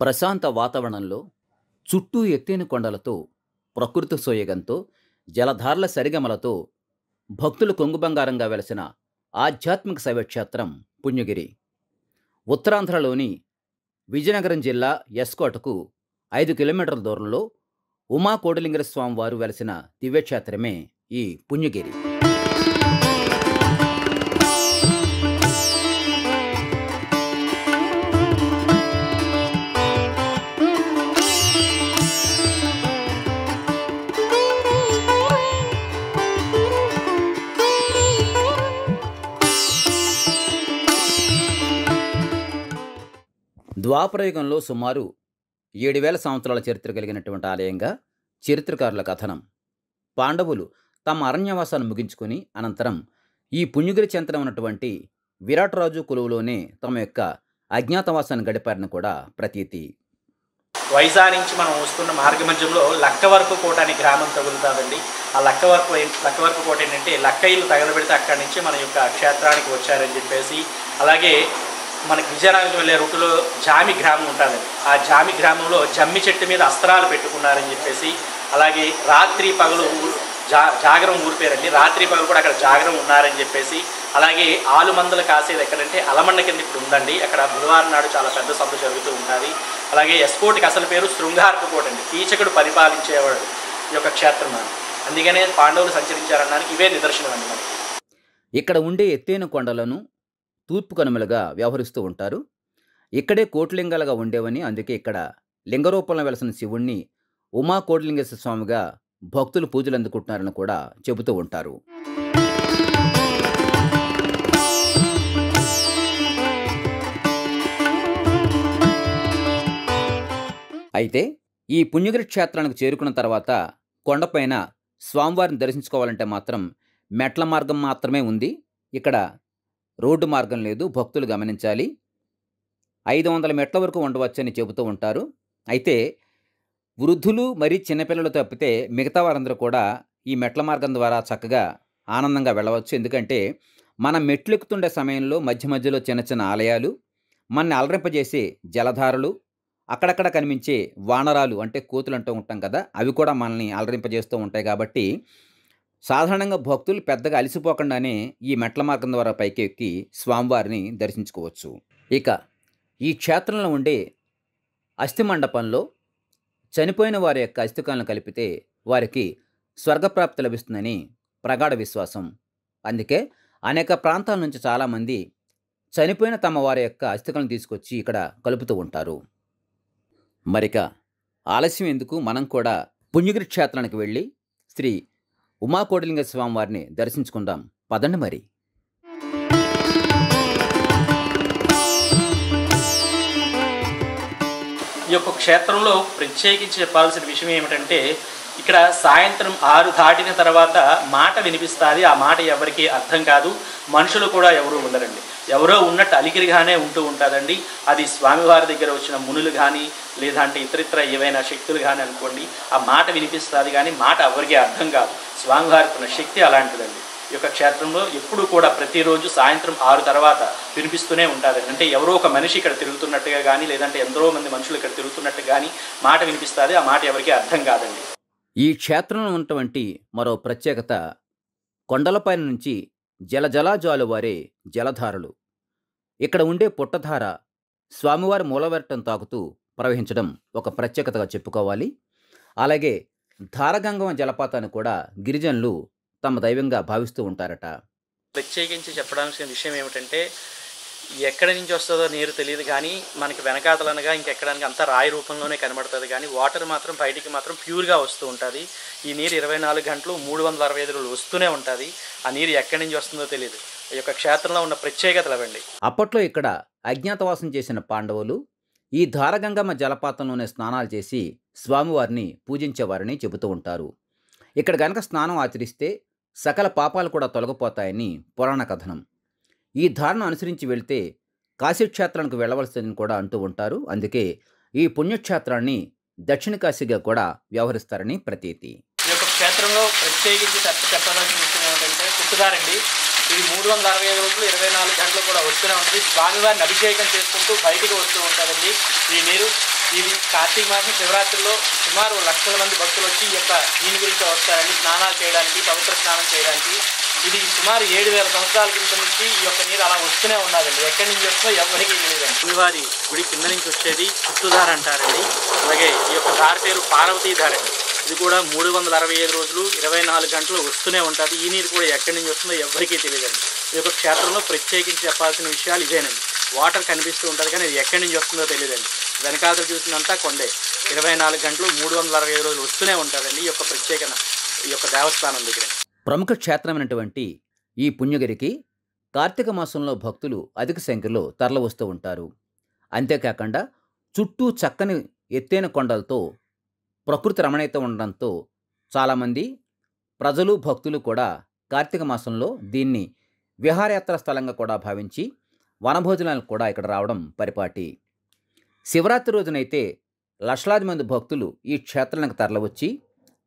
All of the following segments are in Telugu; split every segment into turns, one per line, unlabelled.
ప్రశాంత వాతావరణంలో చుట్టూ ఎత్తైన కొండలతో, ప్రకృతి సోయగంతో, జలధారల సరిగమలతో భక్తులు కొంగుబంగారంగా వెలసిన ఆధ్యాత్మిక శైవక్షేత్రం పుణ్యగిరి. ఉత్తరాంధ్రలోని విజయనగరం జిల్లా ఎస్కోటకు 5 కిలోమీటర్ల దూరంలో ఉమా కోటిలింగేశ్వర స్వామి వారు వెలసిన దివ్యక్షేత్రమే ఈ పుణ్యగిరి. ద్వాపరయుగంలో సుమారు 7,000 సంవత్సరాల చరిత్ర కలిగినటువంటి ఆలయంగా చరిత్రకారుల కథనం. పాండవులు తమ అరణ్యవాసాన్ని ముగించుకొని అనంతరం ఈ పుణ్యగిరి చెంతన ఉన్నటువంటి విరాటరాజు కొలువులోనే తమ యొక్క అజ్ఞాతవాసాన్ని గడిపారని కూడా ప్రతీతి.
వైజాగ్ నుంచి మనం వస్తున్న మార్గ మధ్యంలో లక్కవరపు కోట అనే గ్రామం తగులుతుందండి. ఆ లక్కవరపు కోట ఏంటంటే లక్కయిలు తగలబెడితే అక్కడి నుంచి మన యొక్క క్షేత్రానికి వచ్చారని చెప్పేసి, అలాగే మనకి విజయనగరం వెళ్ళే రూటులో జామి గ్రామం ఉంటుందండి. ఆ జామి గ్రామంలో జమ్మి చెట్టు మీద అస్త్రాలు పెట్టుకున్నారని చెప్పేసి, అలాగే రాత్రి పగలు జాగరం ఊరిపోయారండి. రాత్రి పగలు కూడా అక్కడ జాగరం ఉన్నారని చెప్పేసి, అలాగే ఆలుమందలు కాసేది ఎక్కడంటే అలమండ కింద ఇప్పుడు ఉందండి. అక్కడ బుధవారం నాడు చాలా పెద్ద సభ జరుగుతూ ఉంటుంది. అలాగే ఎస్కోట్కి అసలు పేరు శృంగారపు కోట అండి. కీచకుడు పరిపాలించేవాడు ఈ యొక్క క్షేత్రం. అందుకనే పాండవులు సంచరించారనడానికి ఇవే నిదర్శనం అండి. మనకి
ఇక్కడ ఉండే ఎత్తైన కొండలను తూర్పు కనుమలుగా వ్యవహరిస్తూ ఉంటారు. ఇక్కడే కోటిలింగాలుగా ఉండేవని, అందుకే ఇక్కడ లింగరూపంలో వెలసిన శివుణ్ణి ఉమా కోటిలింగేశ్వర స్వామిగా భక్తులు పూజలు అందుకుంటున్నారని కూడా చెబుతూ ఉంటారు. అయితే ఈ పుణ్యగిరి క్షేత్రానికి చేరుకున్న తర్వాత కొండపైన స్వామివారిని దర్శించుకోవాలంటే మాత్రం మెట్ల మార్గం మాత్రమే ఉంది. ఇక్కడ రోడ్డు మార్గం లేదు, భక్తులు గమనించాలి. 500 మెట్ల వరకు ఉండవచ్చని చెబుతూ ఉంటారు. అయితే వృద్ధులు మరి చిన్నపిల్లలు తప్పితే మిగతా వారందరూ కూడా ఈ మెట్ల మార్గం ద్వారా చక్కగా ఆనందంగా వెళ్ళవచ్చు. ఎందుకంటే మనం మెట్లు ఎక్కుతుండే సమయంలో మధ్య మధ్యలో చిన్న చిన్న ఆలయాలు, మనని అలరింపజేసే జలధారలు, అక్కడక్కడ కనిపించే వానరాలు అంటే కోతులు అంటూ ఉంటాం కదా, అవి కూడా మనల్ని అలరింపజేస్తూ ఉంటాయి. కాబట్టి సాధారణంగా భక్తులు పెద్దగా అలసిపోకుండానే ఈ మెట్ల మార్గం ద్వారా పైకి ఎక్కి స్వామివారిని దర్శించుకోవచ్చు. ఇక ఈ క్షేత్రంలో ఉండే అస్థి మండపంలో చనిపోయిన వారి యొక్క అస్థికలను కలిపితే వారికి స్వర్గప్రాప్తి లభిస్తుందని ప్రగాఢ విశ్వాసం. అందుకే అనేక ప్రాంతాల నుంచి చాలామంది చనిపోయిన తమ వారి యొక్క అస్థికలను తీసుకొచ్చి ఇక్కడ కలుపుతూ ఉంటారు. మరిక ఆలస్యం ఎందుకు, మనం కూడా పుణ్యగిరి క్షేత్రానికి వెళ్ళి శ్రీ ఉమా కోటిలింగేశ్వర స్వామి వారిని దర్శించుకుందాం. పదండి మరి.
ఈ యొక్క క్షేత్రంలో ప్రత్యేకించి చెప్పాల్సిన విషయం ఏమిటంటే, ఇక్కడ సాయంత్రం 6 దాటిన తర్వాత మాట వినిపిస్తుంది. ఆ మాట ఎవరికి అర్థం కాదు, మనుషులు కూడా ఎవరు ఉండరండి. ఎవరో ఉన్నట్టు అలికిరిగానే ఉంటూ ఉంటుందండి. అది స్వామివారి దగ్గర వచ్చిన మునులు కానీ లేదంటే ఇతరితర ఏవైనా శక్తులు కానీ అనుకోండి, ఆ మాట వినిపిస్తుంది కానీ మాట ఎవరికి అర్థం కాదు. స్వామివారికి ఉన్న శక్తి అలాంటిదండి. ఈ యొక్క క్షేత్రంలో ఎప్పుడు కూడా ప్రతిరోజు సాయంత్రం 6 తర్వాత వినిపిస్తూనే ఉంటుందండి. అంటే ఎవరో ఒక మనిషి ఇక్కడ తిరుగుతున్నట్టుగా కానీ లేదంటే ఎంతో మంది మనుషులు ఇక్కడ తిరుగుతున్నట్టు కానీ మాట వినిపిస్తుంది. ఆ మాట ఎవరికి అర్థం కాదండి.
ఈ క్షేత్రంలో ఉన్నటువంటి మరో ప్రత్యేకత కొండలపైన నుంచి జలజలాజాలు వారే జలధారలు. ఇక్కడ ఉండే పుట్టధార స్వామివారి మూలవెరటం తాకుతూ ప్రవహించడం ఒక ప్రత్యేకతగా చెప్పుకోవాలి. అలాగే ధారగంగం జలపాతాన్ని కూడా గిరిజనులు తమ దైవంగా భావిస్తూ ఉంటారట.
ప్రత్యేకించి చెప్పడానికి విషయం ఏమిటంటే, ఎక్కడి నుంచి వస్తుందో నీరు తెలియదు కానీ మనకి వెనకాతలనగా ఇంకెక్కడానికి అంతా రాయి రూపంలోనే కనబడుతుంది కానీ వాటర్ మాత్రం బయటికి మాత్రం ప్యూర్గా వస్తూ ఉంటుంది. ఈ నీరు 24 గంటలు 365 రోజులు వస్తూనే ఉంటుంది. ఆ నీరు ఎక్కడి నుంచి వస్తుందో తెలియదు. ఈ యొక్క క్షేత్రంలో ఉన్న ప్రత్యేకతలు అవండి.
అప్పట్లో ఇక్కడ అజ్ఞాతవాసం చేసిన పాండవులు ఈ ధారగంగమ్మ జలపాతంలోనే స్నానాలు చేసి స్వామివారిని పూజించేవారని చెబుతూ ఉంటారు. ఇక్కడ గనక స్నానం ఆచరిస్తే సకల పాపాలు కూడా తొలగిపోతాయని పురాణ కథనం. ఈ ధారను అనుసరించి వెళ్తే కాశీక్షేత్రానికి వెళ్ళవలసిందని కూడా అంటూ ఉంటారు. అందుకే ఈ పుణ్యక్షేత్రాన్ని దక్షిణ కాశీగా కూడా వ్యవహరిస్తారని ప్రతీతి.
ఈ యొక్క క్షేత్రంలో ప్రత్యేకించి చెప్పాల్సిన విషయం ఏమిటంటే పుట్టుదారండి. ఇది 365 రోజులు 24 గంటలు కూడా వస్తూనే ఉంటుంది. స్వామివారిని అభిషేకం చేసుకుంటూ బయటికి వస్తూ ఉంటుందండి ఈ నీరు. ఇది కార్తీక మాసం శివరాత్రిలో సుమారు లక్షల మంది భక్తులు వచ్చి ఈ యొక్క దీని గురించి వస్తారండి, స్నానాలు చేయడానికి, పవిత్ర స్నానం చేయడానికి. ఇది సుమారు 7,000 సంవత్సరాల క్రితం నుంచి ఈ యొక్క నీరు అలా వస్తూనే ఉన్నదండి. ఎక్కడి నుంచి వస్తుందో ఎవరికీ తెలియదండి. శ్రీవారి గుడి కింద నుంచి వచ్చేది చుట్టుధార అంటారండి. అలాగే ఈ యొక్క ధార పేరు పార్వతీ ధార అండి. ఇది కూడా 365 రోజులు 24 గంటలు వస్తూనే ఉంటుంది. ఈ నీరు కూడా ఎక్కడి నుంచి వస్తుందో ఎవరికీ తెలియదండి. ఈ యొక్క క్షేత్రంలో ప్రత్యేకించి చెప్పాల్సిన విషయాలు ఇవేనండి. వాటర్ కనిపిస్తూ ఉంటుంది కానీ ఇది ఎక్కడి నుంచి వస్తుందో తెలియదండి. వెనకాతలు చూసినంతా కొండే. 24 గంటలు 365 రోజులు వస్తూనే ఉంటుందండి ఈ యొక్క ప్రత్యేకత ఈ యొక్క దేవస్థానం దగ్గర.
ప్రముఖ క్షేత్రమైనటువంటి ఈ పుణ్యగిరికి కార్తీక మాసంలో భక్తులు అధిక సంఖ్యలో తరలివస్తూ ఉంటారు. అంతేకాకుండా చుట్టూ చక్కని ఎత్తైన కొండలతో ప్రకృతి రమణీయత ఉండడంతో చాలామంది ప్రజలు భక్తులు కూడా కార్తీక మాసంలో దీన్ని విహారయాత్ర స్థలంగా కూడా భావించి వనభోజనాలకు కూడా ఇక్కడ రావడం పరిపాటి. శివరాత్రి రోజునైతే లక్షలాది మంది భక్తులు ఈ క్షేత్రానికి తరలివచ్చి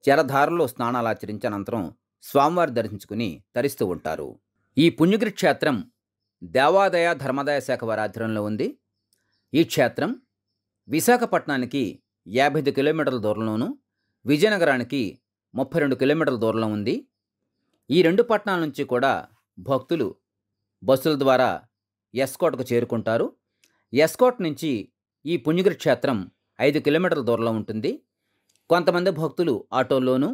జలధారలో స్నానాలు ఆచరించి అనంతరం స్వామివారి దర్శించుకుని తరిస్తూ ఉంటారు. ఈ పుణ్యగిరి క్షేత్రం దేవాదాయ ధర్మాదాయ శాఖ వారి ఆధ్వర్యంలో ఉంది. ఈ క్షేత్రం విశాఖపట్నానికి 55 కిలోమీటర్ల దూరంలోను, విజయనగరానికి 32 కిలోమీటర్ల దూరంలో ఉంది. ఈ 2 పట్టణాల నుంచి కూడా భక్తులు బస్సుల ద్వారా ఎస్కోట్కు చేరుకుంటారు. ఎస్కోట్ నుంచి ఈ పుణ్యగిరి క్షేత్రం 5 కిలోమీటర్ల దూరంలో ఉంటుంది. కొంతమంది భక్తులు ఆటోల్లోనూ,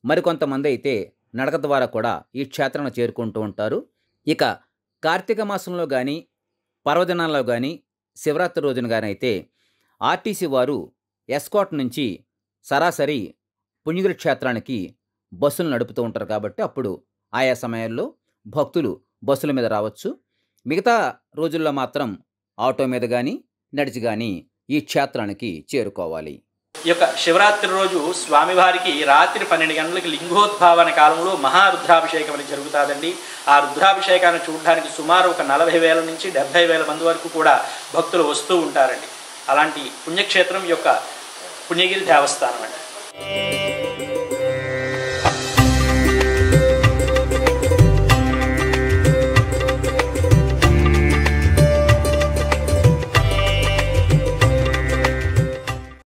మరికొంతమంది అయితే నడక ద్వారా కూడా ఈ క్షేత్రాన్ని చేరుకుంటూ ఉంటారు. ఇక కార్తీక మాసంలో కానీ, పర్వదినాల్లో కానీ, శివరాత్రి రోజున కానీ అయితే ఆర్టీసీ వారు ఎస్కోట్ నుంచి సరాసరి పుణ్యగిరి క్షేత్రానికి బస్సులు నడుపుతూ ఉంటారు. కాబట్టి అప్పుడు ఆయా సమయాల్లో భక్తులు బస్సుల మీద రావచ్చు. మిగతా రోజుల్లో మాత్రం ఆటో మీద కానీ, నడిచి కానీ ఈ క్షేత్రానికి చేరుకోవాలి.
ఈ యొక్క శివరాత్రి రోజు స్వామివారికి రాత్రి 12 గంటలకు లింగోద్భావన కాలంలో మహారుద్రాభిషేకం అనేది జరుగుతుందండి. ఆ రుద్రాభిషేకాన్ని చూడడానికి సుమారు ఒక 40,000 నుంచి 70,000 మంది వరకు కూడా భక్తులు వస్తూ ఉంటారండి. అలాంటి పుణ్యక్షేత్రం యొక్క పుణ్యగిరి దేవస్థానం అండి.